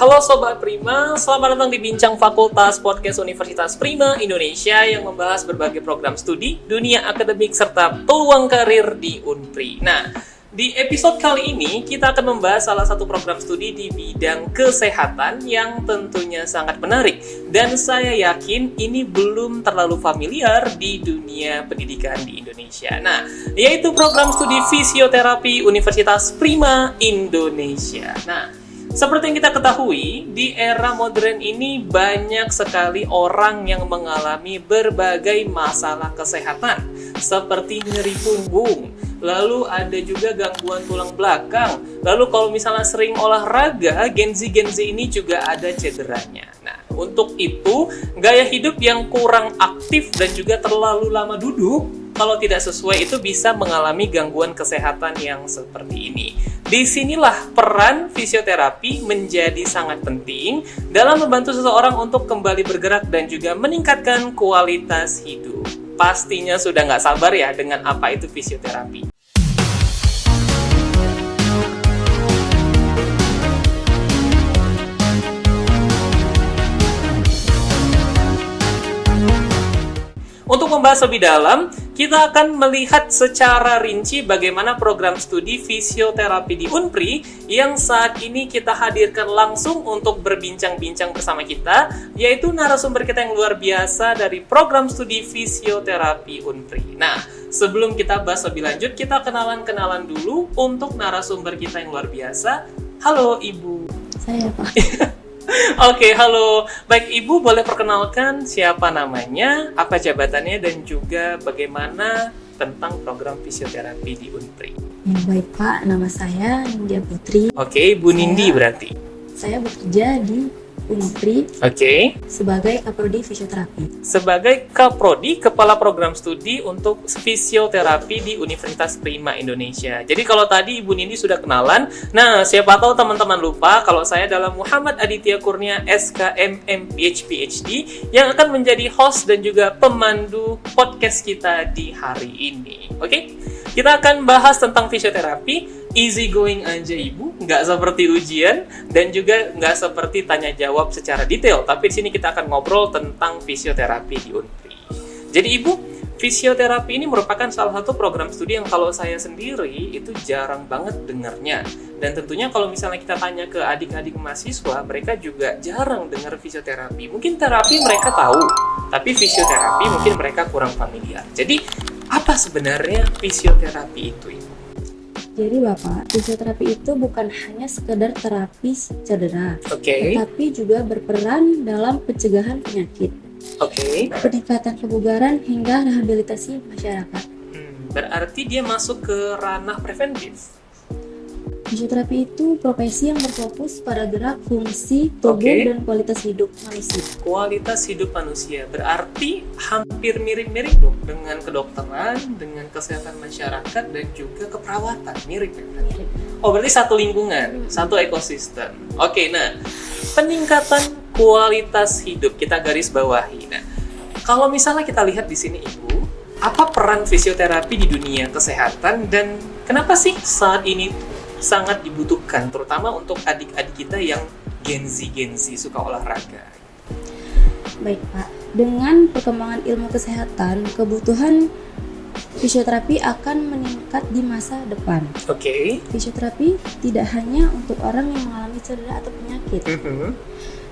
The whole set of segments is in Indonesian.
Halo Sobat Prima, selamat datang di Bincang Fakultas Podcast Universitas Prima Indonesia yang membahas berbagai program studi, dunia akademik, serta peluang karir di Unpri. Nah, di episode kali ini kita akan membahas salah satu program studi di bidang kesehatan yang tentunya sangat menarik. Dan saya yakin ini belum terlalu familiar di dunia pendidikan di Indonesia. Nah, yaitu program studi fisioterapi Universitas Prima Indonesia. Nah, seperti yang kita ketahui, di era modern ini banyak sekali orang yang mengalami berbagai masalah kesehatan, seperti nyeri punggung, lalu ada juga gangguan tulang belakang, lalu kalau misalnya sering olahraga, Gen-Z ini juga ada cederanya. Nah, untuk itu, gaya hidup yang kurang aktif dan juga terlalu lama duduk, kalau tidak sesuai itu bisa mengalami gangguan kesehatan yang seperti ini. Disinilah peran fisioterapi menjadi sangat penting dalam membantu seseorang untuk kembali bergerak dan juga meningkatkan kualitas hidup. Pastinya sudah nggak sabar ya dengan apa itu fisioterapi. Untuk membahas lebih dalam, kita akan melihat secara rinci bagaimana program studi fisioterapi di Unpri yang saat ini kita hadirkan langsung untuk berbincang-bincang bersama kita, yaitu narasumber kita yang luar biasa dari program studi fisioterapi Unpri. Nah, sebelum kita bahas lebih lanjut, kita kenalan-kenalan dulu untuk narasumber kita yang luar biasa. Halo Ibu. Saya Pak. Oke, halo. Baik, Ibu boleh perkenalkan siapa namanya, apa jabatannya, dan juga bagaimana tentang program fisioterapi di Unpri. Ya, baik Pak, nama saya Nindya Putri. Oke, Bu Nindi berarti. Saya bekerja di Unpri sebagai Kaprodi Fisioterapi. Sebagai Kaprodi, Kepala Program Studi untuk Fisioterapi di Universitas Prima Indonesia. Jadi kalau tadi Ibu Nindi sudah kenalan, nah siapa tahu teman-teman lupa kalau saya adalah Muhammad Aditya Kurnia SKM MPH PhD yang akan menjadi host dan juga pemandu podcast kita di hari ini. Oke? Kita akan bahas tentang fisioterapi, easy going aja Ibu, nggak seperti ujian dan juga nggak seperti tanya jawab secara detail. Tapi di sini kita akan ngobrol tentang fisioterapi di Unpri. Jadi Ibu, fisioterapi ini merupakan salah satu program studi yang kalau saya sendiri itu jarang banget dengarnya. Dan tentunya kalau misalnya kita tanya ke adik-adik mahasiswa, mereka juga jarang dengar fisioterapi. Mungkin terapi mereka tahu, tapi fisioterapi mungkin mereka kurang familiar. Jadi apa sebenarnya fisioterapi itu, Ibu? Jadi Bapak, fisioterapi itu bukan hanya sekedar terapi cedera, tetapi juga berperan dalam pencegahan penyakit, peningkatan kebugaran hingga rehabilitasi masyarakat. Berarti dia masuk ke ranah preventif. Fisioterapi itu profesi yang berfokus pada gerak, fungsi, tubuh, dan kualitas hidup manusia. Kualitas hidup manusia berarti hampir mirip-mirip dong dengan kedokteran, dengan kesehatan masyarakat, dan juga keperawatan. Mirip ya? Oh, berarti satu lingkungan, satu ekosistem. Oke, nah, peningkatan kualitas hidup kita garis bawahi. Nah, kalau misalnya kita lihat di sini Ibu, apa peran fisioterapi di dunia kesehatan dan kenapa sih saat ini sangat dibutuhkan, terutama untuk adik-adik kita yang Gen-Z suka olahraga? Baik Pak, dengan perkembangan ilmu kesehatan, kebutuhan fisioterapi akan meningkat di masa depan. Fisioterapi tidak hanya untuk orang yang mengalami cedera atau penyakit.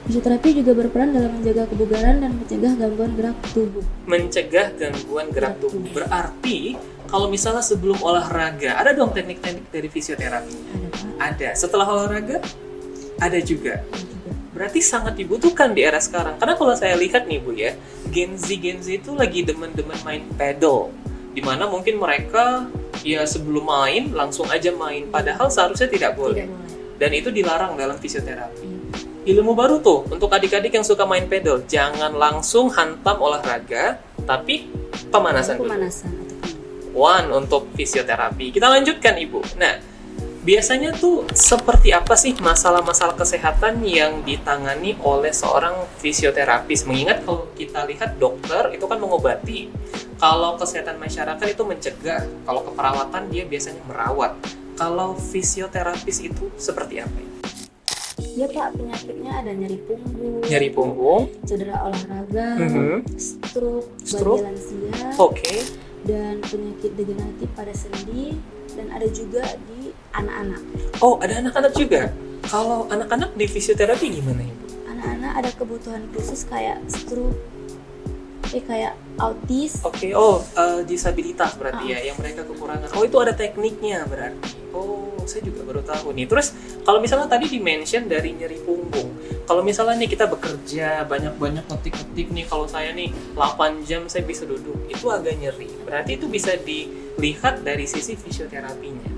Fisioterapi juga berperan dalam menjaga kebugaran dan mencegah gangguan gerak tubuh. Mencegah gangguan gerak tubuh. Berarti kalau misalnya sebelum olahraga, ada dong teknik-teknik dari fisioterapi? Ada. Setelah olahraga, ada juga. Berarti sangat dibutuhkan di era sekarang. Karena kalau saya lihat nih Bu ya, Gen-Z itu lagi demen-demen main pedal. Dimana mungkin mereka ya sebelum main, langsung aja main. Padahal seharusnya tidak boleh. Dan itu dilarang dalam fisioterapi. Ilmu baru tuh untuk adik-adik yang suka main pedal. Jangan langsung hantam olahraga, tapi pemanasan dulu. One untuk fisioterapi. Kita lanjutkan Ibu. Nah, biasanya tuh seperti apa sih masalah-masalah kesehatan yang ditangani oleh seorang fisioterapis? Mengingat kalau kita lihat dokter itu kan mengobati. Kalau kesehatan masyarakat itu mencegah. Kalau keperawatan dia biasanya merawat. Kalau fisioterapis itu seperti apa? Ya Pak, penyakitnya ada nyeri punggung, cedera olahraga, stroke, Stroke. bagi lansia, Oke. dan penyakit degeneratif pada sendi, dan ada juga di anak-anak. Oh, ada anak-anak juga. Kalau anak-anak di fisioterapi gimana Ibu? Anak-anak ada kebutuhan khusus kayak stroke, kayak autis. Oke, disabilitas berarti ya, yang mereka kekurangan. Oh, itu ada tekniknya berarti. Oh, saya juga baru tahu nih. Terus, kalau misalnya tadi di-mention dari nyeri punggung. Kalau misalnya nih kita bekerja banyak-banyak ngetik-ngetik nih, kalau saya nih 8 jam saya bisa duduk, itu agak nyeri. Berarti itu bisa dilihat dari sisi fisioterapinya.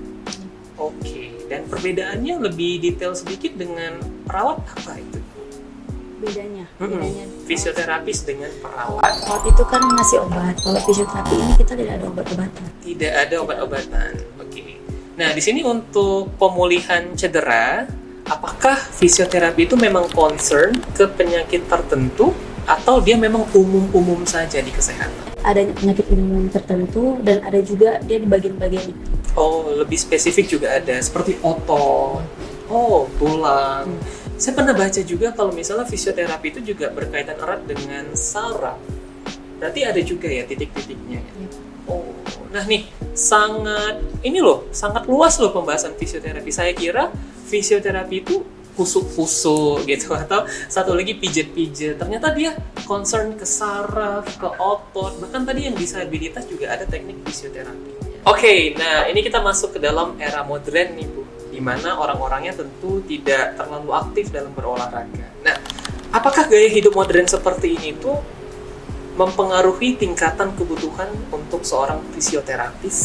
Oke, dan perbedaannya lebih detail sedikit dengan perawat apa itu? Bedanya Fisioterapis dengan perawat. perawat itu kan ngasih obat. Kalau fisioterapi ini kita tidak ada obat-obatan. Tidak ada obat-obatan. Oke. Nah, di sini untuk pemulihan cedera, apakah fisioterapi itu memang concern ke penyakit tertentu atau dia memang umum-umum saja di kesehatan? Ada penyakit umum tertentu dan ada juga dia di bagian-bagian itu. Oh, lebih spesifik juga ada, seperti otot, tulang. Saya pernah baca juga kalau misalnya fisioterapi itu juga berkaitan erat dengan saraf. Berarti ada juga ya titik-titiknya. Oh, nah nih, sangat luas loh pembahasan fisioterapi. Saya kira fisioterapi itu kusuk-kusuk gitu, atau satu lagi pijet-pijet. Ternyata dia concern ke saraf, ke otot, bahkan tadi yang disabilitas juga ada teknik fisioterapi. Oke, nah ini kita masuk ke dalam era modern nih Bu, di mana orang-orangnya tentu tidak terlalu aktif dalam berolahraga. Nah, apakah gaya hidup modern seperti ini tuh mempengaruhi tingkatan kebutuhan untuk seorang fisioterapis?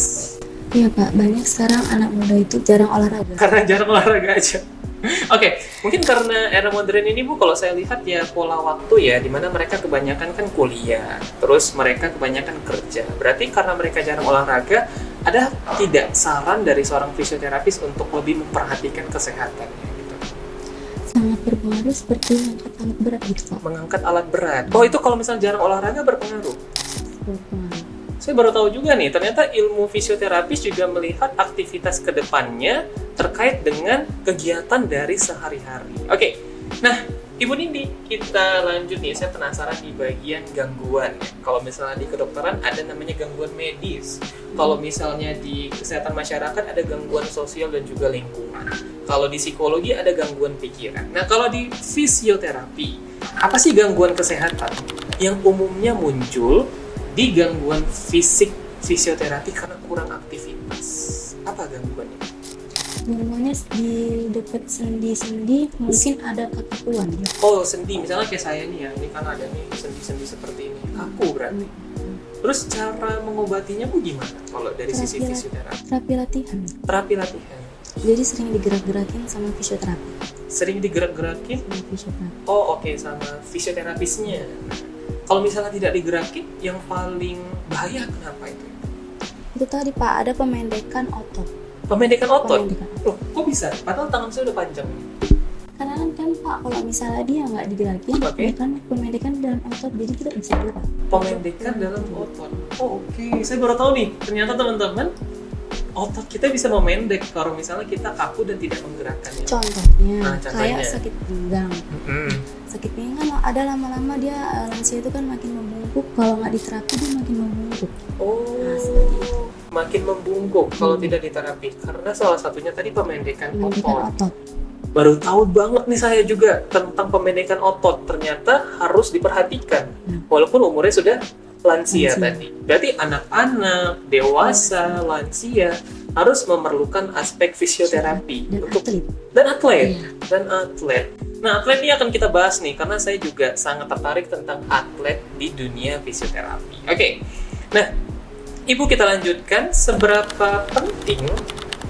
Iya Pak, banyak sekarang anak muda itu jarang olahraga. Karena jarang olahraga aja. Oke, mungkin karena era modern ini Bu, kalau saya lihat ya pola waktu ya, dimana mereka kebanyakan kan kuliah, terus mereka kebanyakan kerja. Berarti karena mereka jarang olahraga, ada tidak saran dari seorang fisioterapis untuk lebih memperhatikan kesehatannya gitu? Sangat berpengaruh seperti mengangkat alat berat gitu Pak. Mengangkat alat berat. Oh, itu kalau misalnya jarang olahraga berpengaruh? Berpengaruh. Saya baru tahu juga nih, ternyata ilmu fisioterapis juga melihat aktivitas kedepannya terkait dengan kegiatan dari sehari-hari. Oke, nah Ibu Nindi, kita lanjut nih. Saya penasaran di bagian gangguan. Kalau misalnya di kedokteran ada namanya gangguan medis. Kalau misalnya di kesehatan masyarakat ada gangguan sosial dan juga lingkungan. Kalau di psikologi ada gangguan pikiran. Nah, kalau di fisioterapi, apa sih gangguan kesehatan yang umumnya muncul di gangguan fisik fisioterapi karena kurang aktivitas? Apa gangguannya? Gangguannya di dekat sendi-sendi mungkin ada kekakuan ya. Oh, sendi. Misalnya kayak saya nih ya, ini kan ada nih sendi-sendi seperti ini. Kaku berarti. Terus cara mengobatinya Bu gimana kalau dari sisi fisioterapi? Terapi latihan. Terapi latihan. Jadi sering digerak-gerakin sama fisioterapi. Sering digerak-gerakin? Sama fisioterapi. Oh, oke, sama fisioterapisnya. Kalau misalnya tidak digerakin, yang paling bahaya kenapa itu? Itu tadi Pak, ada pemendekan otot. Pemendekan otot? Pemendekan. Loh, kok bisa? Padahal tangan saya udah panjang. Karena kan Pak, kalau misalnya dia nggak digerakin, Oke. kan pemendekan dalam otot, jadi kita bisa gerak. Pemendekan dalam otot. Oh, oke. Saya baru tahu nih, ternyata teman-teman, otot kita bisa memendek kalau misalnya kita kaku dan tidak menggerakkannya. Contohnya, contohnya. kayak sakit pinggang. Sakit pinggang ada lama-lama dia lansia itu kan makin membungkuk, kalau nggak diterapi dia makin membungkuk. Oh, seperti itu. makin membungkuk kalau tidak diterapi. Karena salah satunya tadi pemendekan otot. Baru tahu banget nih saya juga tentang pemendekan otot. Ternyata harus diperhatikan. Walaupun umurnya sudah lansia tadi. Berarti anak-anak, dewasa, lansia harus memerlukan aspek fisioterapi dan atlet. Nah, atlet ini akan kita bahas nih karena saya juga sangat tertarik tentang atlet di dunia fisioterapi. Oke. Nah, Ibu, kita lanjutkan, seberapa penting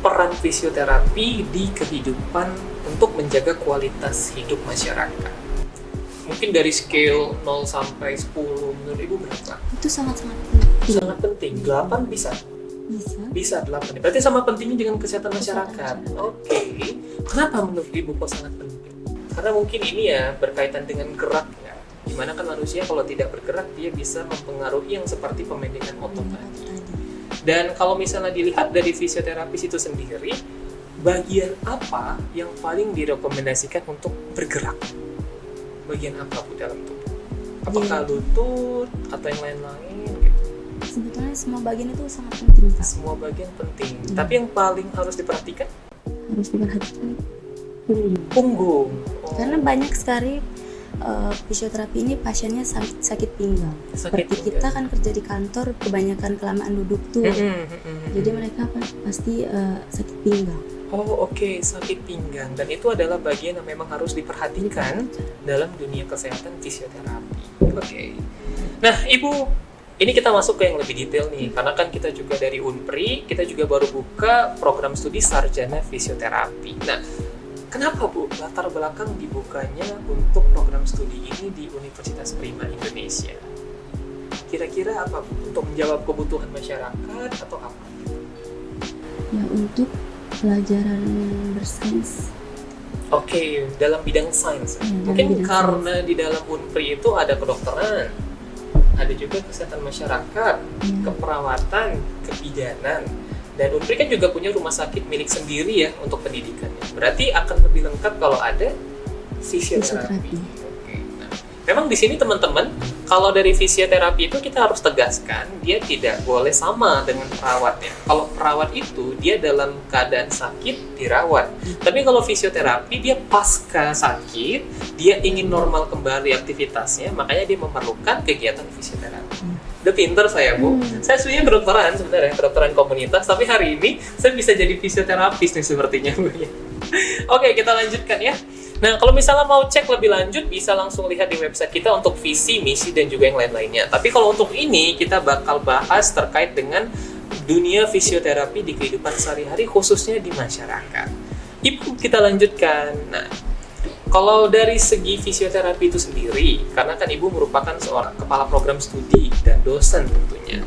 peran fisioterapi di kehidupan untuk menjaga kualitas hidup masyarakat? Mungkin dari scale 0 sampai 10 menurut Ibu berapa? Itu sangat-sangat penting. Sangat penting. 8 bisa? Bisa 8. Berarti sama pentingnya dengan kesehatan masyarakat. Oke. Kenapa menurut Ibu kok sangat penting? Karena mungkin ini ya berkaitan dengan gerak ya. Dimana kan manusia kalau tidak bergerak dia bisa mempengaruhi yang seperti pemendekan otot tadi. Dan kalau misalnya dilihat dari fisioterapis itu sendiri, bagian apa yang paling direkomendasikan untuk bergerak? Bagian apa Bu dalam tubuh? Apakah lutut atau yang lain-lain gitu? Sebetulnya semua bagian itu sangat penting, Pak. Semua bagian penting. Tapi yang paling harus diperhatikan? Harus diperhatikan punggung. Karena banyak sekali fisioterapi ini pasiennya sakit pinggang. Seperti kita kan kerja di kantor, kebanyakan kelamaan duduk tuh. Jadi mereka pasti sakit pinggang. Oh oke, sakit pinggang. Dan itu adalah bagian yang memang harus diperhatikan dalam dunia kesehatan fisioterapi. Oke. Nah Ibu, ini kita masuk ke yang lebih detail nih. Karena kan kita juga dari Unpri, kita juga baru buka program studi sarjana fisioterapi. Nah, kenapa Bu latar belakang dibukanya untuk program studi ini di Universitas Prima Indonesia? Kira-kira apa Bu? Untuk menjawab kebutuhan masyarakat atau apa? Ya, untuk pelajaran bersains. Oke, dalam bidang sains. Mungkin karena di dalam Unpri itu ada kedokteran, ada juga kesehatan masyarakat, keperawatan, kebidanan. Dan Unpri kan juga punya rumah sakit milik sendiri ya untuk pendidikannya. Berarti akan lebih lengkap kalau ada fisioterapi. Oke. Nah, memang di sini teman-teman, kalau dari fisioterapi itu kita harus tegaskan dia tidak boleh sama dengan perawat ya. Kalau perawat itu dia dalam keadaan sakit dirawat. Tapi kalau fisioterapi dia pasca sakit, dia ingin normal kembali aktivitasnya, makanya dia memerlukan kegiatan fisioterapi. Udah pinter saya Bu. Saya sebenarnya kedokteran sebenarnya, kedokteran komunitas, tapi hari ini saya bisa jadi fisioterapis nih sepertinya Bu ya. Oke, kita lanjutkan ya. Nah, kalau misalnya mau cek lebih lanjut bisa langsung lihat di website kita untuk visi, misi dan juga yang lain-lainnya. Tapi kalau untuk ini kita bakal bahas terkait dengan dunia fisioterapi di kehidupan sehari-hari khususnya di masyarakat. Ibu, kita lanjutkan. Nah, kalau dari segi fisioterapi itu sendiri, karena kan Ibu merupakan seorang kepala program studi dan dosen tentunya,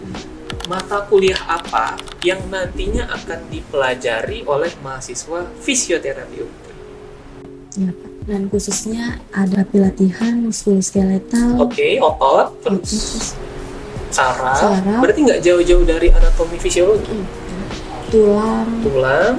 mata kuliah apa yang nantinya akan dipelajari oleh mahasiswa fisioterapi Unpri? Ya, Pak. Dan khususnya ada pelatihan muskuloskeletal. Oke, otot, terus saraf. Berarti nggak jauh-jauh dari anatomi fisiologi. Tulang.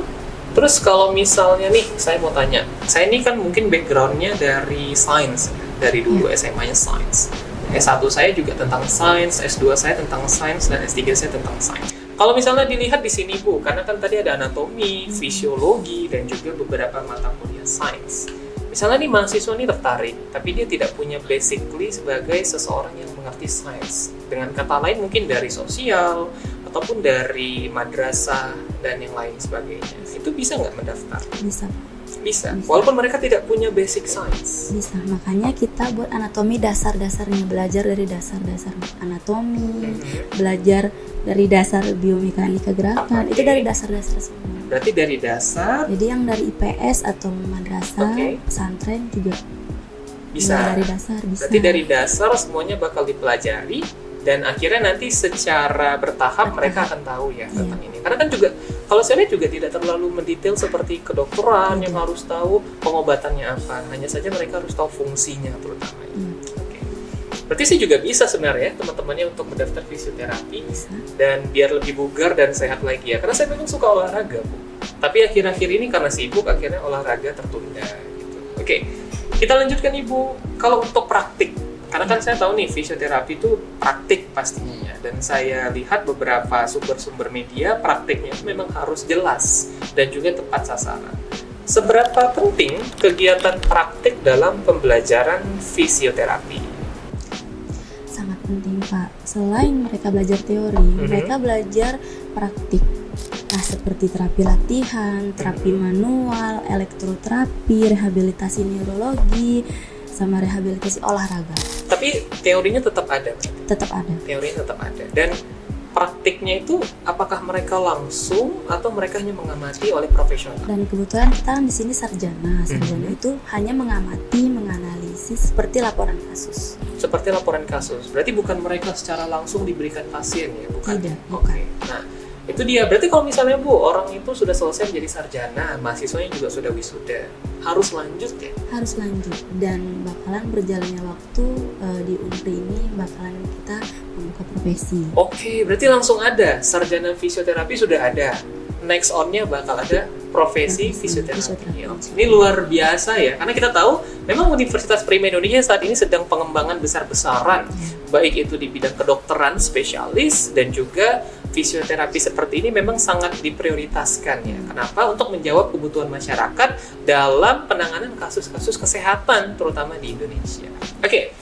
Terus kalau misalnya nih, saya mau tanya, saya ini kan mungkin backgroundnya dari sains, dari dulu SMA-nya sains. S1 saya juga tentang sains, S2 saya tentang sains, dan S3 saya tentang sains. Kalau misalnya dilihat di sini Bu, karena kan tadi ada anatomi, fisiologi, dan juga beberapa mata kuliah sains. Misalnya nih mahasiswa ini tertarik, tapi dia tidak punya basically sebagai seseorang yang mengerti sains. Dengan kata lain mungkin dari sosial, ataupun dari madrasah, dan yang lain sebagainya. Itu bisa nggak mendaftar? Bisa. Walaupun mereka tidak punya basic science. Bisa. Makanya kita buat anatomi dasar-dasarnya, belajar dari dasar-dasar anatomi, belajar dari dasar biomekanika gerakan. Itu dari dasar-dasar semua. Berarti dari dasar. Jadi yang dari IPS atau madrasah, pesantren juga bisa. Dari dasar bisa. Berarti dari dasar semuanya bakal dipelajari dan akhirnya nanti secara bertahap mereka akan tahu ya tentang ini. Karena kan juga kalau saya lihat juga tidak terlalu mendetail seperti kedokteran yang harus tahu pengobatannya apa. Hanya saja mereka harus tahu fungsinya terutama. Berarti sih juga bisa sebenarnya teman-temannya untuk mendaftar fisioterapi dan biar lebih bugar dan sehat lagi ya. Karena saya memang suka olahraga Bu. Tapi akhir-akhir ini karena sibuk akhirnya olahraga tertunda gitu. Oke, kita lanjutkan Ibu. Kalau untuk praktik, karena kan saya tahu nih fisioterapi itu praktik pastinya ya. Dan saya lihat beberapa sumber-sumber media praktiknya memang harus jelas dan juga tepat sasaran. Seberapa penting kegiatan praktik dalam pembelajaran fisioterapi? Sangat penting Pak. Selain mereka belajar teori, mereka belajar praktik. Nah, seperti terapi latihan, terapi manual, elektroterapi, rehabilitasi neurologi, sama rehabilitasi olahraga. Tapi teorinya tetap ada? Tetap ada. Teorinya tetap ada. Dan praktiknya itu apakah mereka langsung atau mereka hanya mengamati oleh profesional? Dan kebetulan kita di sini sarjana. Sarjana itu hanya mengamati, menganalisis seperti laporan kasus. Seperti laporan kasus. Berarti bukan mereka secara langsung diberikan pasien ya, bukan? Tidak, bukan. Nah, itu dia. Berarti kalau misalnya Bu, orang itu sudah selesai menjadi sarjana, mahasiswanya juga sudah wisuda, harus lanjut ya? Harus lanjut. Dan bakalan berjalannya waktu di Unpri ini bakalan kita membuka profesi. Oke, berarti langsung ada sarjana fisioterapi sudah ada. next on-nya bakal ada profesi fisioterapi. fisioterapi. Ini luar biasa ya, karena kita tahu memang Universitas Prima Indonesia saat ini sedang pengembangan besar-besaran, baik itu di bidang kedokteran spesialis dan juga fisioterapi seperti ini memang sangat diprioritaskan ya. Kenapa? Untuk menjawab kebutuhan masyarakat dalam penanganan kasus-kasus kesehatan terutama di Indonesia. Oke.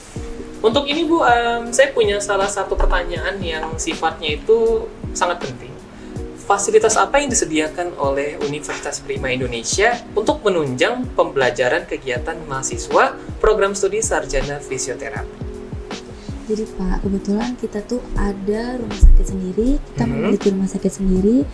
Untuk ini Bu, saya punya salah satu pertanyaan yang sifatnya itu sangat penting. Fasilitas apa yang disediakan oleh Universitas Prima Indonesia untuk menunjang pembelajaran kegiatan mahasiswa program studi sarjana fisioterapi? Jadi Pak, kebetulan kita tuh ada rumah sakit sendiri, kita memiliki rumah sakit sendiri,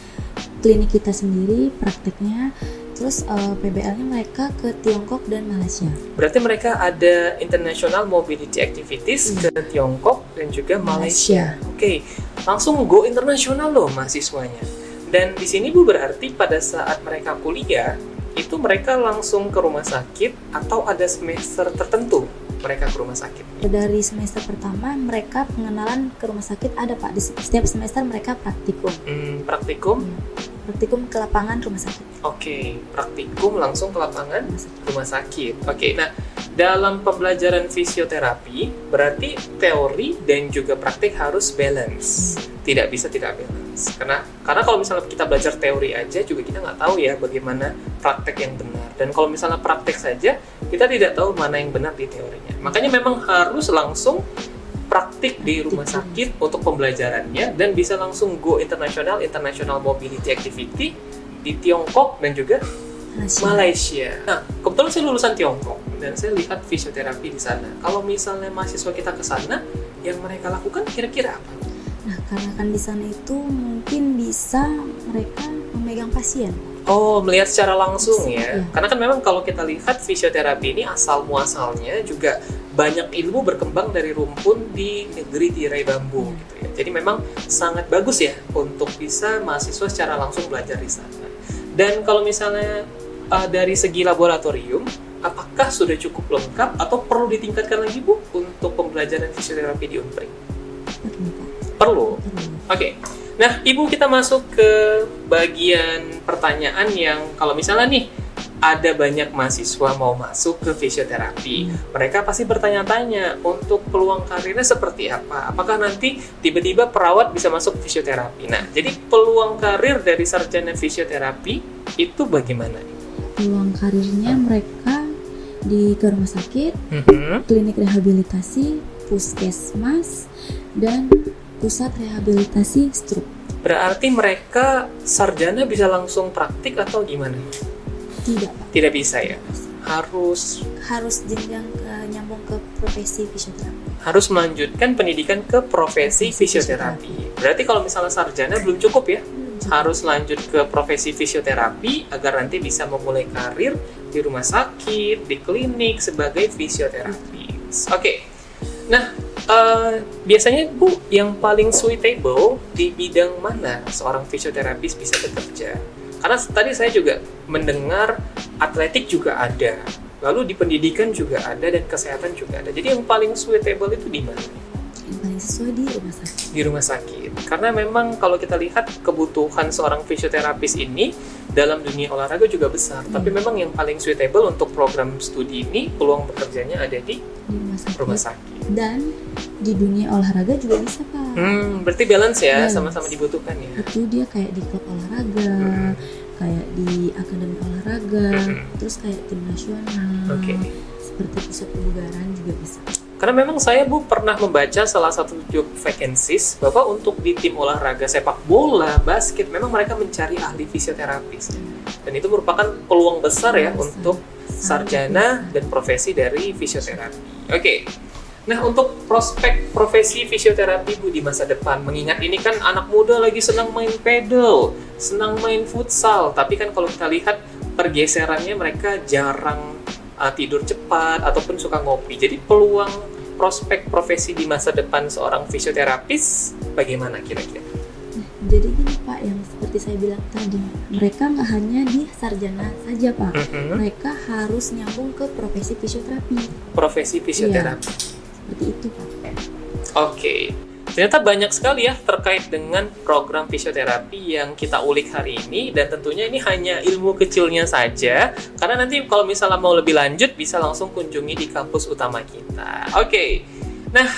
klinik kita sendiri, prakteknya. Terus PBL-nya mereka ke Tiongkok dan Malaysia. Berarti mereka ada International Mobility Activities ke Tiongkok dan juga Malaysia. Oke, langsung go internasional loh mahasiswanya. Dan di sini Bu, berarti pada saat mereka kuliah, itu mereka langsung ke rumah sakit atau ada semester tertentu mereka ke rumah sakit? Dari semester pertama mereka pengenalan ke rumah sakit ada Pak. Di setiap semester mereka praktikum. Praktikum? Praktikum ke lapangan rumah sakit. Oke, praktikum langsung ke lapangan rumah sakit. Oke, nah dalam pembelajaran fisioterapi berarti teori dan juga praktik harus balance. Tidak bisa tidak balance. Karena kalau misalnya kita belajar teori aja juga kita nggak tahu ya bagaimana praktek yang benar. Dan kalau misalnya praktek saja kita tidak tahu mana yang benar di teorinya. Makanya memang harus langsung praktik di rumah sakit untuk pembelajarannya dan bisa langsung go international mobility activity di Tiongkok dan juga Malaysia. Nah, kebetulan saya lulusan Tiongkok dan saya lihat fisioterapi di sana. Kalau misalnya mahasiswa kita ke sana, yang mereka lakukan kira-kira apa? Nah, karena kan di sana itu mungkin bisa mereka memegang pasien. Oh, melihat secara langsung ya. Iya. Karena kan memang kalau kita lihat fisioterapi ini asal muasalnya juga banyak ilmu berkembang dari rumpun di negeri tirai bambu gitu ya. Jadi memang sangat bagus ya untuk bisa mahasiswa secara langsung belajar di sana. Dan kalau misalnya dari segi laboratorium, apakah sudah cukup lengkap atau perlu ditingkatkan lagi Bu untuk pembelajaran fisioterapi di Unpri? Perlu. Oke. Nah, Ibu, kita masuk ke bagian pertanyaan yang kalau misalnya nih ada banyak mahasiswa mau masuk ke fisioterapi, mereka pasti bertanya-tanya untuk peluang karirnya seperti apa. Apakah nanti tiba-tiba perawat bisa masuk fisioterapi? Nah, jadi peluang karir dari sarjana fisioterapi itu bagaimana? Peluang karirnya mereka ke rumah sakit, klinik rehabilitasi, puskesmas, dan pusat rehabilitasi stroke. Berarti mereka sarjana bisa langsung praktik atau gimana? Tidak, Pak. Tidak bisa ya? Harus jenjang nyambung ke profesi fisioterapi. Harus melanjutkan pendidikan ke profesi fisioterapi. Berarti kalau misalnya sarjana belum cukup ya? Harus lanjut ke profesi fisioterapi agar nanti bisa memulai karir di rumah sakit, di klinik sebagai fisioterapis. Oke. Nah, biasanya Bu, yang paling suitable di bidang mana seorang fisioterapis bisa bekerja? Karena tadi saya juga mendengar atletik juga ada, lalu di pendidikan juga ada, dan kesehatan juga ada. Jadi yang paling suitable itu di mana? Yang paling sesuai di rumah sakit. Di rumah sakit. Karena memang kalau kita lihat kebutuhan seorang fisioterapis ini dalam dunia olahraga juga besar. Tapi memang yang paling suitable untuk program studi ini peluang bekerjanya ada di rumah sakit. Dan di dunia olahraga juga bisa, Pak. Berarti balance ya, sama-sama dibutuhkan ya. Itu dia kayak di klub olahraga, kayak di akademi olahraga, terus kayak tim nasional, seperti pusat kebugaran juga bisa. Karena memang saya Bu pernah membaca salah satu job vacancies bahwa untuk di tim olahraga sepak bola, basket, memang mereka mencari ahli fisioterapis. Dan itu merupakan peluang besar ya untuk sarjana dan profesi dari fisioterapi. Oke. Nah, untuk prospek profesi fisioterapi Bu di masa depan, mengingat ini kan anak muda lagi senang main pedal, senang main futsal, tapi kan kalau kita lihat pergeserannya mereka jarang tidur cepat ataupun suka ngopi. Jadi peluang prospek profesi di masa depan seorang fisioterapis bagaimana kira-kira? Jadi gini Pak, yang seperti saya bilang tadi, mereka nggak hanya di sarjana saja Pak, mereka harus nyambung ke profesi fisioterapi. Profesi fisioterapi. Seperti itu Pak. Oke. ternyata banyak sekali ya terkait dengan program fisioterapi yang kita ulik hari ini, dan tentunya ini hanya ilmu kecilnya saja, karena nanti kalau misalnya mau lebih lanjut bisa langsung kunjungi di kampus utama kita. Oke. Nah,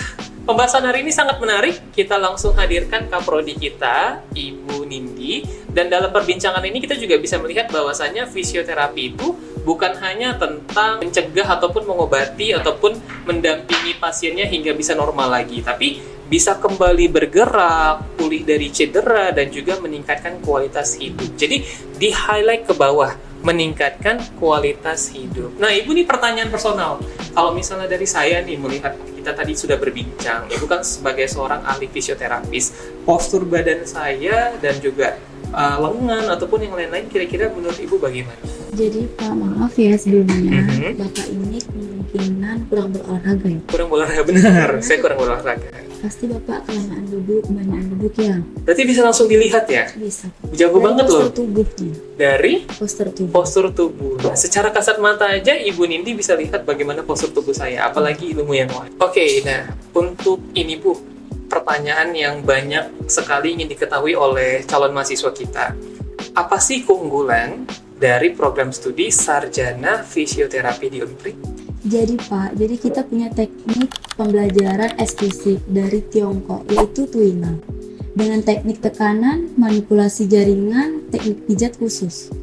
pembahasan hari ini sangat menarik. Kita langsung hadirkan Kaprodi kita, Ibu Nindi. Dan dalam perbincangan ini kita juga bisa melihat bahwasannya fisioterapi itu bukan hanya tentang mencegah ataupun mengobati ataupun mendampingi pasiennya hingga bisa normal lagi, tapi bisa kembali bergerak, pulih dari cedera, dan juga meningkatkan kualitas hidup. Jadi di-highlight ke bawah, meningkatkan kualitas hidup. Nah, Ibu, nih pertanyaan personal. Kalau misalnya dari saya nih melihat kita tadi sudah berbincang, Ibu kan sebagai seorang ahli fisioterapis, postur badan saya dan juga lengan ataupun yang lain-lain kira-kira menurut Ibu bagaimana? Jadi Pak, maaf ya sebelumnya, Bapak ini kemungkinan kurang berolahraga ya? Kurang berolahraga, benar. Saya kurang berolahraga. Pasti Bapak kelamaan duduk, kebanyakan duduk ya? Berarti bisa langsung dilihat ya? Bisa. Jago banget loh. Postur tubuhnya. Dari? Postur tubuh. Postur tubuh. Nah, secara kasat mata aja Ibu Nindi bisa lihat bagaimana postur tubuh saya, apalagi ilmu yang lain. Oke, nah untuk ini Bu, pertanyaan yang banyak sekali ingin diketahui oleh calon mahasiswa kita. Apa sih keunggulan dari program studi Sarjana Fisioterapi di Unpri? Jadi Pak, jadi kita punya teknik pembelajaran eksklusif dari Tiongkok, yaitu Tuina. Dengan teknik tekanan, manipulasi jaringan, teknik pijat khusus.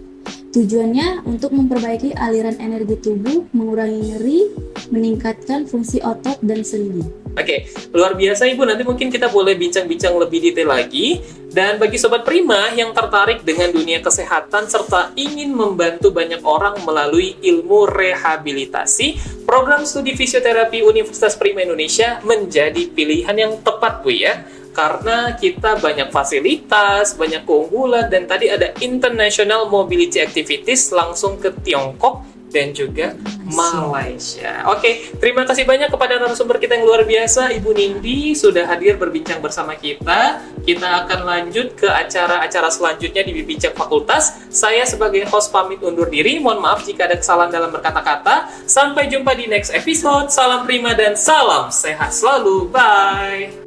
Tujuannya untuk memperbaiki aliran energi tubuh, mengurangi nyeri, meningkatkan fungsi otot dan sendi. Oke, luar biasa Ibu. Nanti mungkin kita boleh bincang-bincang lebih detail lagi. Dan bagi Sobat Prima yang tertarik dengan dunia kesehatan serta ingin membantu banyak orang melalui ilmu rehabilitasi, program studi fisioterapi Universitas Prima Indonesia menjadi pilihan yang tepat Bu ya. Karena kita banyak fasilitas, banyak keunggulan, dan tadi ada International Mobility Activities langsung ke Tiongkok dan juga Malaysia. Oke, terima kasih banyak kepada narasumber kita yang luar biasa, Ibu Nindi, sudah hadir berbincang bersama kita. Kita akan lanjut ke acara-acara selanjutnya di Bincang Fakultas. Saya sebagai host pamit undur diri. Mohon maaf jika ada kesalahan dalam berkata-kata. Sampai jumpa di next episode. Salam Prima dan salam sehat selalu. Bye!